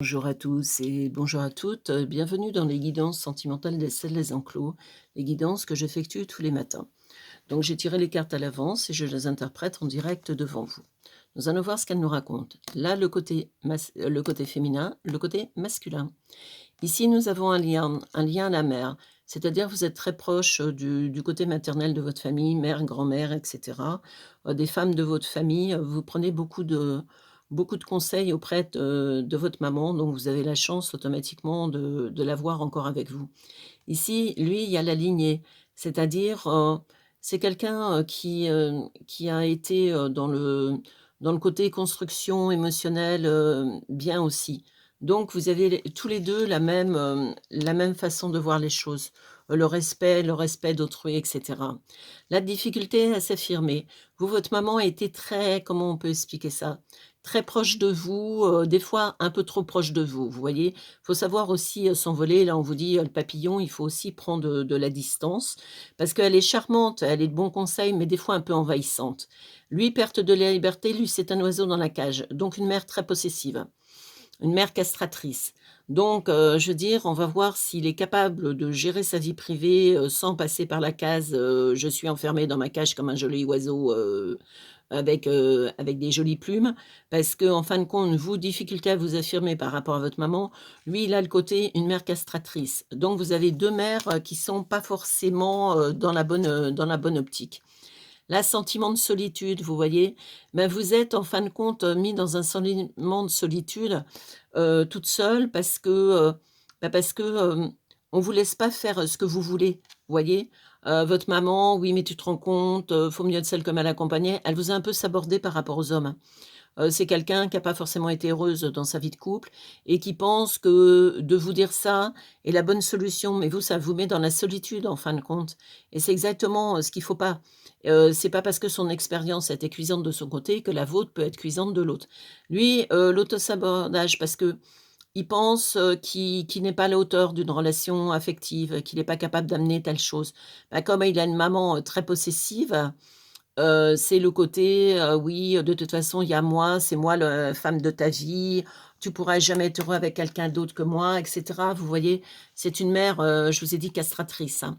Bonjour à tous et bonjour à toutes. Bienvenue dans les guidances sentimentales d'Estelle Les Enclos, les guidances que j'effectue tous les matins. Donc j'ai tiré les cartes à l'avance et je les interprète en direct devant vous. Nous allons voir ce qu'elles nous racontent. Là, le côté féminin, le côté masculin. Ici, nous avons un lien à la mère, c'est-à-dire vous êtes très proche du côté maternel de votre famille, mère, grand-mère, etc. Des femmes de votre famille, vous prenez beaucoup de conseils auprès de votre maman, donc vous avez la chance automatiquement de l'avoir encore avec vous. Ici, lui, il y a la lignée, c'est-à-dire, c'est quelqu'un, qui a été, dans le côté construction émotionnelle, bien aussi. Donc vous avez les tous les 2 la même façon de voir les choses, le respect d'autrui et cetera. La difficulté à s'affirmer. Vous, votre maman a été très comment on peut expliquer ça? Très proche de vous, des fois un peu trop proche de vous, vous voyez? Faut savoir aussi, s'envoler. Là, on vous dit, le papillon, il faut aussi prendre de la distance parce qu'elle est charmante, elle est de bons conseils, mais des fois un peu envahissante. Lui, perte de la liberté, lui, c'est un oiseau dans la cage, donc une mère très possessive, une mère castratrice. Donc, je veux dire, on va voir s'il est capable de gérer sa vie privée, sans passer par la case, «Je suis enfermé dans ma cage comme un joli oiseau, avec des jolies plumes, parce que en fin de compte, vous, difficulté à vous affirmer par rapport à votre maman, lui, il a le côté une mère castratrice. Donc vous avez 2 mères, qui sont pas forcément, dans la bonne optique. Là, sentiment de solitude, vous voyez? Ben, vous êtes en fin de compte, mis dans un sentiment de solitude, toute seule parce que, on vous laisse pas faire, ce que vous voulez, vous voyez? Votre maman: «Oui, mais tu te rends compte, faut mieux être seule que mal accompagnée». Elle vous a un peu sabordé par rapport aux hommes. C'est quelqu'un qui a pas forcément été heureuse dans sa vie de couple et qui pense que de vous dire ça est la bonne solution, mais vous, ça vous met dans la solitude en fin de compte et c'est exactement, ce qu'il faut pas. C'est pas parce que son expérience a été cuisante de son côté que la vôtre peut être cuisante de l'autre. Lui, l'autosabordage parce qu'il pense, qu'il n'est pas à la hauteur d'une relation affective, qu'il est pas capable d'amener telle chose. Bah, comme il a une maman, très possessive. C'est le côté, oui, de toute façon, il y a moi, c'est moi le femme de ta vie, tu pourras jamais être heureux avec quelqu'un d'autre que moi et cetera. Vous voyez? C'est une mère, je vous ai dit castratrice, hein.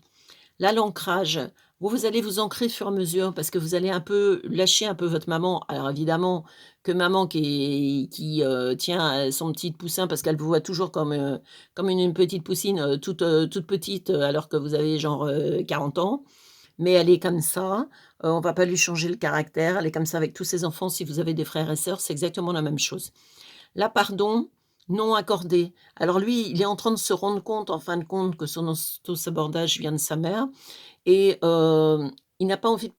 Là, l'ancrage, vous allez vous ancrer au fur et à mesure parce que vous allez un peu lâcher un peu votre maman. Alors évidemment que maman tient, son petit poussin parce qu'elle vous voit toujours comme une petite poussine, toute petite, alors que vous avez genre, 40 ans. Mais elle est comme ça, on va pas lui changer le caractère, elle est comme ça avec tous ses enfants. Si vous avez des frères et sœurs, c'est exactement la même chose. Là, pardon, non accordé. Alors lui, il est en train de se rendre compte, en fin de compte, que son auto-sabordage vient de sa mère et il n'a pas envie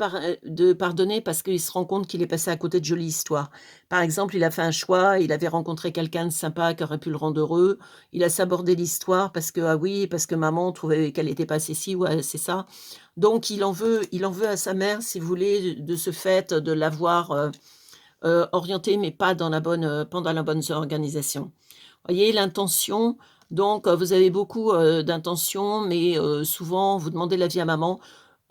de pardonner parce qu'il se rend compte qu'il est passé à côté de jolies histoires. Par exemple, il a fait un choix, il avait rencontré quelqu'un de sympa qui aurait pu le rendre heureux. Il a sabordé l'histoire parce que, ah oui, parce que maman trouvait qu'elle était pas assez ci ou assez ça. Donc il en veut à sa mère, si vous voulez, de ce fait de l'avoir, orienté, mais pas dans la bonne organisation. Voyez l'intention, donc vous avez beaucoup, d'intentions, mais souvent vous demandez l'avis à maman.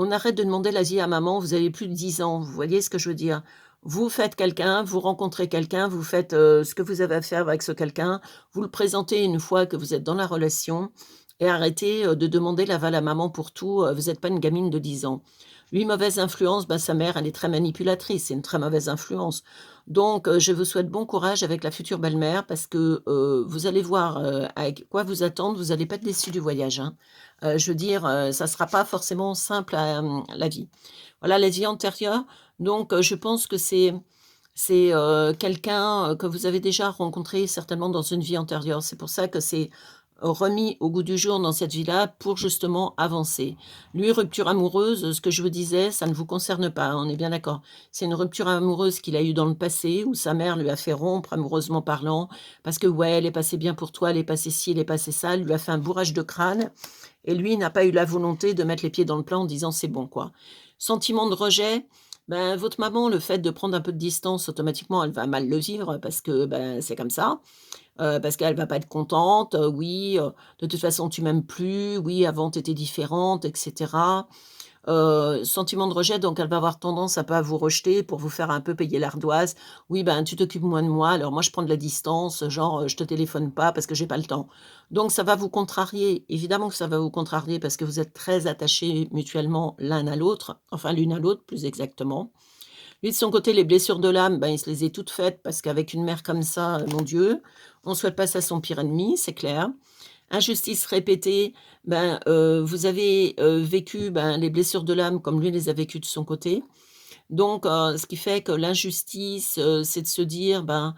On arrête de demander l'avis à maman, vous avez plus de 10 ans, vous voyez ce que je veux dire? Vous faites quelqu'un, vous rencontrez quelqu'un, vous faites, ce que vous avez à faire avec ce quelqu'un, vous le présentez une fois que vous êtes dans la relation et arrêtez, de demander l'aval à maman pour tout, vous êtes pas une gamine de 10 ans. Lui, mauvaise influence, bah, sa mère, elle est très manipulatrice, c'est une très mauvaise influence. Donc, je vous souhaite bon courage avec la future belle-mère parce que, vous allez voir, avec quoi vous attendre, vous allez pas être déçus du voyage, hein. Je veux dire, ça sera pas forcément simple la vie. Voilà, la vie antérieure, donc, je pense que c'est quelqu'un, que vous avez déjà rencontré certainement dans une vie antérieure. C'est pour ça que c'est remis au goût du jour dans cette vie-là pour justement avancer. Lui, rupture amoureuse, ce que je vous disais, ça ne vous concerne pas, hein, on est bien d'accord? C'est une rupture amoureuse qu'il a eue dans le passé où sa mère lui a fait rompre amoureusement parlant parce que, ouais, elle est passée bien pour toi, elle est passée ci, elle est passée ça, elle lui a fait un bourrage de crâne et lui n'a pas eu la volonté de mettre les pieds dans le plat en disant: «C'est bon», quoi. Sentiment de rejet, ben, votre maman, le fait de prendre un peu de distance, automatiquement, elle va mal le vivre parce que, ben, c'est comme ça. Parce qu'elle va pas être contente, «Oui, de toute façon tu m'aimes plus, oui avant tu étais différente» et cetera. Sentiment de rejet, donc elle va avoir tendance à pas vous rejeter pour vous faire un peu payer l'ardoise. «Oui, ben, tu t'occupes moins de moi, alors moi je prends de la distance, genre, je te téléphone pas parce que j'ai pas le temps». Donc ça va vous contrarier, évidemment que ça va vous contrarier parce que vous êtes très attachés mutuellement l'un à l'autre, enfin l'une à l'autre plus exactement. Lui de son côté, les blessures de l'âme, ben, il se les est toutes faites parce qu'avec une mère comme ça, mon Dieu, on souhaite pas ça à son pire ennemi, c'est clair. Injustice répétée, ben, vous avez, vécu, ben, les blessures de l'âme comme lui les a vécues de son côté. Donc, ce qui fait que l'injustice, c'est de se dire, ben,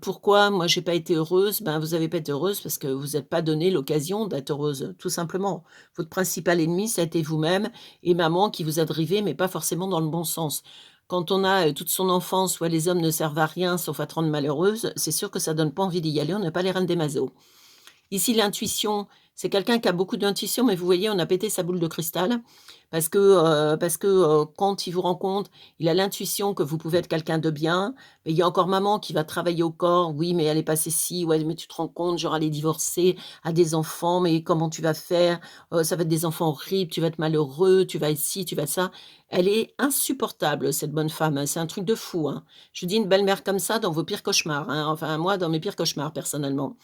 «Pourquoi moi j'ai pas été heureuse?» Ben, vous avez pas été heureuse parce que vous êtes pas donné l'occasion d'être heureuse, tout simplement. Votre principal ennemi, ça a été vous-même et maman qui vous a drivé, mais pas forcément dans le bon sens. Quand on a, toute son enfance où les hommes ne servent à rien sauf à te rendre malheureuse, c'est sûr que ça donne pas envie d'y aller, on n'est pas les reines des mazos. Ici, l'intuition, c'est quelqu'un qui a beaucoup d'intuition, mais vous voyez, on a pété sa boule de cristal parce que, quand il vous rencontre, il a l'intuition que vous pouvez être quelqu'un de bien. Mais il y a encore maman qui va travailler au corps: «Oui, mais elle est passée ci, ouais, mais tu te rends compte, genre, elle est divorcée, a des enfants, mais comment tu vas faire? Ça va être des enfants horribles, tu vas être malheureux, tu vas être ci, tu vas être ça». Elle est insupportable, cette bonne femme, hein, c'est un truc de fou, hein. Je vous dis une belle-mère comme ça dans vos pires cauchemars, hein, enfin moi, dans mes pires cauchemars, personnellement.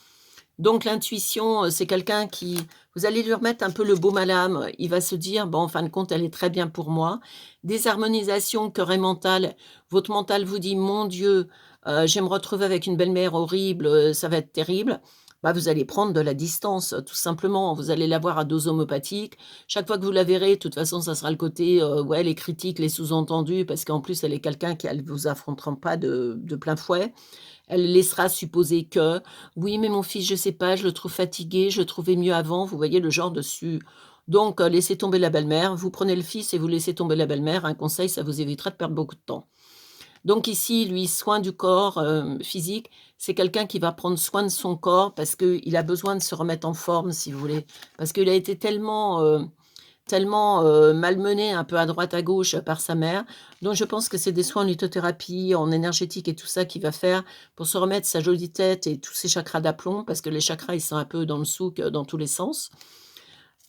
Donc l'intuition, c'est quelqu'un qui vous allez lui remettre un peu le baume à l'âme. Il va se dire: «Bon, en fin de compte, elle est très bien pour moi». Désharmonisation, querelle mentale. Votre mental vous dit: «Mon Dieu, je vais me retrouver avec une belle-mère horrible, ça va être terrible». Bah, vous allez prendre de la distance, tout simplement. Vous allez la voir à dose homéopathique. Chaque fois que vous la verrez, de toute façon, ça sera le côté, ouais, les critiques, les sous-entendus, parce qu'en plus, elle est quelqu'un qui elle vous affrontera pas de plein fouet. Elle laissera supposer que: «Oui, mais mon fils, je sais pas, je le trouve fatigué, je le trouvais mieux avant». Vous voyez le genre dessus. Donc laissez tomber la belle-mère, vous prenez le fils et vous laissez tomber la belle-mère. Un conseil, ça vous évitera de perdre beaucoup de temps. Donc ici, lui, soin du corps, physique, c'est quelqu'un qui va prendre soin de son corps parce qu'il a besoin de se remettre en forme, si vous voulez. Parce qu'il a été tellement, malmené un peu à droite à gauche par sa mère. Donc je pense que c'est des soins en lithothérapie, en énergétique et tout ça qu'il va faire pour se remettre sa jolie tête et tous ses chakras d'aplomb parce que les chakras, ils sont un peu dans le souk, dans tous les sens.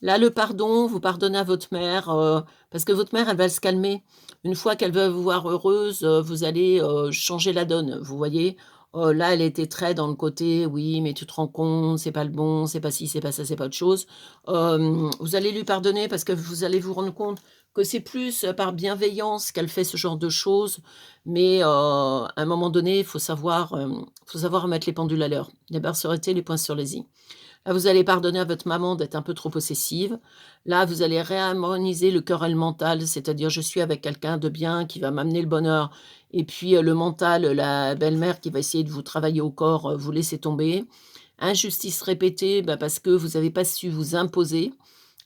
Là, le pardon, vous pardonnez à votre mère, parce que votre mère, elle va se calmer. Une fois qu'elle va vous voir heureuse, vous allez, changer la donne, vous voyez? Là, elle était très dans le côté: «Oui, mais tu te rends compte, c'est pas le bon, c'est pas ci, c'est pas ça, c'est pas autre chose». Vous allez lui pardonner parce que vous allez vous rendre compte que c'est plus, par bienveillance qu'elle fait ce genre de choses, mais à un moment donné, faut savoir mettre les pendules à l'heure. Les barres sur les t, les points sur les i. Là, vous allez pardonner à votre maman d'être un peu trop possessive. Là, vous allez réharmoniser le cœur et le mental, c'est-à-dire je suis avec quelqu'un de bien qui va m'amener le bonheur et puis, le mental, la belle-mère qui va essayer de vous travailler au corps, vous laissez tomber. Injustice répétée, bah, parce que vous n'avez pas su vous imposer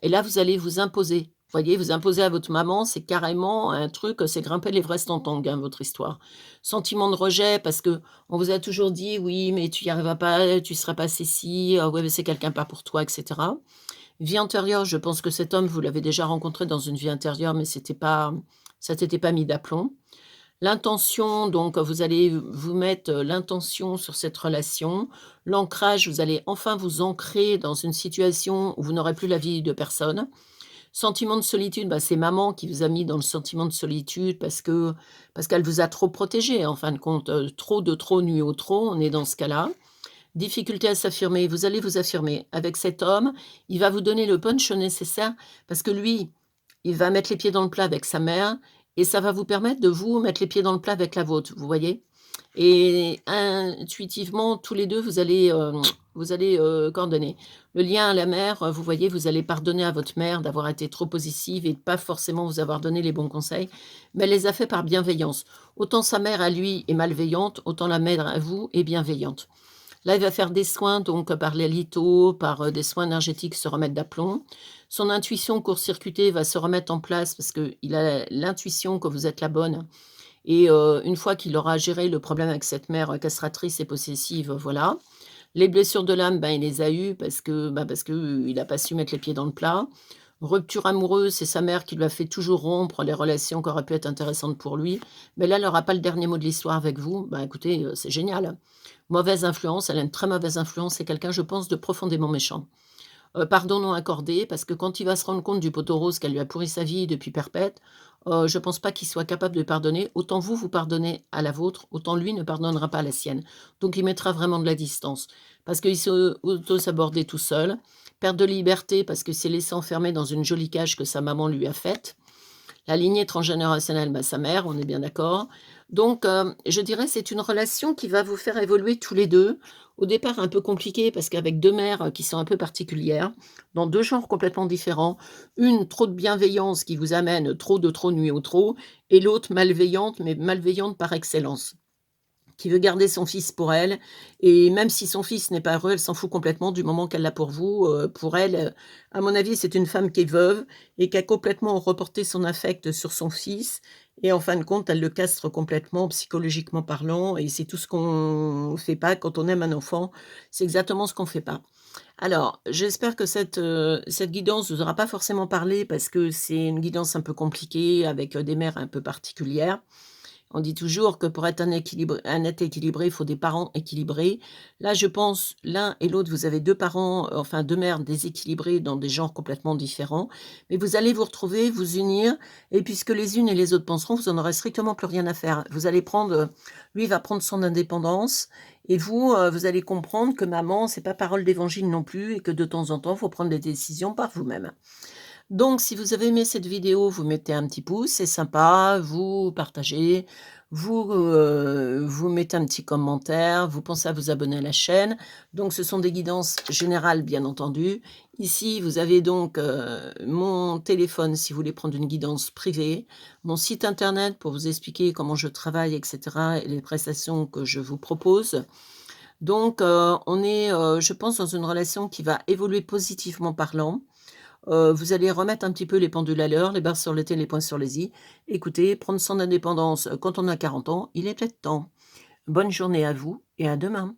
et là, vous allez vous imposer. Vous voyez, vous imposer à votre maman, c'est carrément un truc, c'est grimper l'Everest en tongs, hein, votre histoire. Sentiment de rejet parce que on vous a toujours dit: «Oui, mais tu y arriveras pas, tu seras pas ceci, ouais, mais c'est quelqu'un pas pour toi» et cetera. Vie antérieure, je pense que cet homme, vous l'avez déjà rencontré dans une vie intérieure, mais ça t'était pas mis d'aplomb. L'intention, donc vous allez vous mettre, l'intention sur cette relation. L'ancrage, vous allez enfin vous ancrer dans une situation où vous n'aurez plus l'avis de personne. Sentiment de solitude, bah, c'est maman qui vous a mis dans le sentiment de solitude parce qu'elle vous a trop protégé en fin de compte, trop de trop nuit au trop, on est dans ce cas-là. Difficulté à s'affirmer, vous allez vous affirmer. Avec cet homme, il va vous donner le punch nécessaire parce que lui, il va mettre les pieds dans le plat avec sa mère et ça va vous permettre de vous mettre les pieds dans le plat avec la vôtre, vous voyez? Et intuitivement, tous les 2, vous allez coordonner. Le lien à la mère, vous voyez, vous allez pardonner à votre mère d'avoir été trop possessive et de pas forcément vous avoir donné les bons conseils, mais elle les a fait par bienveillance. Autant sa mère à lui est malveillante, autant la mère à vous est bienveillante. Là, il va faire des soins donc par les litho, par, des soins énergétiques, se remettre d'aplomb. Son intuition court-circuitée va se remettre en place parce qu'il a l'intuition que vous êtes la bonne et une fois qu'il aura géré le problème avec cette mère, castratrice et possessive, voilà. Les blessures de l'âme, ben, il les a eues parce que il a pas su mettre les pieds dans le plat. Rupture amoureuse, c'est sa mère qui lui a fait toujours rompre les relations qui auraient pu être intéressantes pour lui. Mais là, elle aura pas le dernier mot de l'histoire avec vous. Ben, écoutez, c'est génial. Mauvaise influence, elle a une très mauvaise influence, c'est quelqu'un, je pense, de profondément méchant. Pardon non accordé, parce que quand il va se rendre compte du poteau rose qu'elle lui a pourri sa vie depuis perpète, je pense pas qu'il soit capable de pardonner. Autant vous, vous pardonnez à la vôtre, autant lui ne pardonnera pas à la sienne. Donc il mettra vraiment de la distance, parce qu'il s'est auto-sabordé tout seul. Perte de liberté parce que s'est laissé enfermer dans une jolie cage que sa maman lui a faite. La lignée transgénérationnelle, bah, sa mère, on est bien d'accord. Donc, je dirais c'est une relation qui va vous faire évoluer tous les 2. Au départ un peu compliqué parce qu'avec 2 mères, qui sont un peu particulières, dans 2 genres complètement différents. Une trop de bienveillance qui vous amène trop nuit au trop et l'autre malveillante, mais malveillante par excellence, qui veut garder son fils pour elle et même si son fils n'est pas heureux, elle s'en fout complètement du moment qu'elle l'a pour vous, pour elle, à mon avis, c'est une femme qui est veuve et qui a complètement reporté son affect sur son fils et en fin de compte, elle le castre complètement psychologiquement parlant et c'est tout ce qu'on fait pas quand on aime un enfant, c'est exactement ce qu'on fait pas. Alors, j'espère que cette guidance vous aura pas forcément parlé parce que c'est une guidance un peu compliquée avec, des mères un peu particulières. On dit toujours que pour être un être équilibré, il faut des parents équilibrés. Là, je pense, l'un et l'autre, vous avez 2 parents, enfin 2 mères déséquilibrées dans des genres complètement différents. Mais vous allez vous retrouver, vous unir et puisque les unes et les autres penseront, vous en aurez strictement plus rien à faire. Vous allez prendre, lui va prendre son indépendance et vous, vous allez comprendre que maman, c'est pas parole d'évangile non plus et que de temps en temps, il faut prendre des décisions par vous-même. Donc si vous avez aimé cette vidéo, vous mettez un petit pouce, c'est sympa, vous partagez, vous mettez un petit commentaire, vous pensez à vous abonner à la chaîne. Donc ce sont des guidances générales, bien entendu. Ici, vous avez donc, mon téléphone si vous voulez prendre une guidance privée, mon site internet pour vous expliquer comment je travaille et cetera et les prestations que je vous propose. Donc, on est, je pense dans une relation qui va évoluer positivement parlant. Vous allez remettre un petit peu les pendules à l'heure, les barres sur les T, les points sur les i. Écoutez, prendre son indépendance, quand on a 40 ans, il est peut-être temps. Bonne journée à vous et à demain.